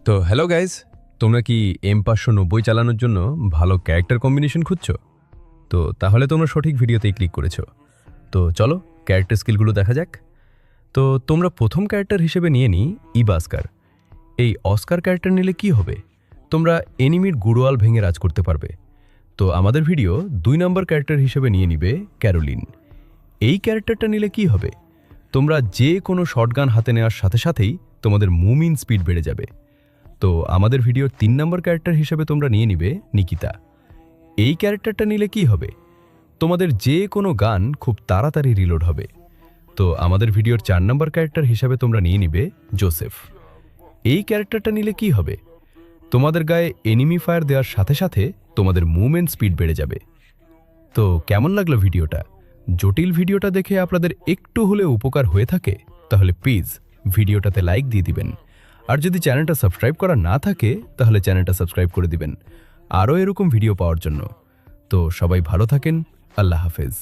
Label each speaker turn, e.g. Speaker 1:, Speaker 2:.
Speaker 1: তো hello guys, তোমরা কি M590 চালানোর জন্য ভালো ক্যারেক্টার কম্বিনেশন খুঁজছো? তো তাহলে তোমরা সঠিক ভিডিওতেই ক্লিক করেছো। তো চলো ক্যারেক্টার স্কিলগুলো দেখা যাক। তো তোমরা প্রথম ক্যারেক্টার হিসেবে নিয়ে নিই ইবাস্কার। এই অস্কার ক্যারেক্টার নিলে কি হবে? তোমরা এনিমির গুড়োয়াল ভেঙে রাজ করতে পারবে। তো আমাদের ভিডিও 2 নম্বর ক্যারেক্টার হিসেবে নিয়ে নিবে ক্যারোলিন। এই ক্যারেক্টারটা নিলে কি হবে? তোমরা যে কোনো শটগান হাতে নেওয়ার সাথে সাথেই তোমাদের মুভিং স্পিড বেড়ে যাবে। তো আমাদের ভিডিওর 3 নম্বর ক্যারেক্টার হিসেবে তোমরা নিয়ে নিবে নিকিতা। এই ক্যারেক্টারটা নিলে কি হবে? তোমাদের যে কোনো গান খুব তাড়াতাড়ি রিলোড হবে। তো আমাদের ভিডিওর 4 নম্বর ক্যারেক্টার হিসেবে তোমরা নিয়ে নিবে জোসেফ। এই ক্যারেক্টারটা নিলে কি হবে? তোমাদের গায়ে এনিমি ফায়ার দেওয়ার সাথে সাথে তোমাদের মুভমেন্ট স্পিড বেড়ে যাবে। তো কেমন লাগলো ভিডিওটা? জটিল ভিডিওটা দেখে আপনাদের একটু হলেও উপকার হয়ে থাকে তাহলে প্লিজ ভিডিওটাতে লাইক দিয়ে দিবেন। আর যদি চ্যানেলটা সাবস্ক্রাইব করা না থাকে তাহলে চ্যানেলটা সাবস্ক্রাইব করে দিবেন আরও এরকম ভিডিও পাওয়ার জন্য। তো সবাই ভালো থাকেন। আল্লাহ হাফেজ।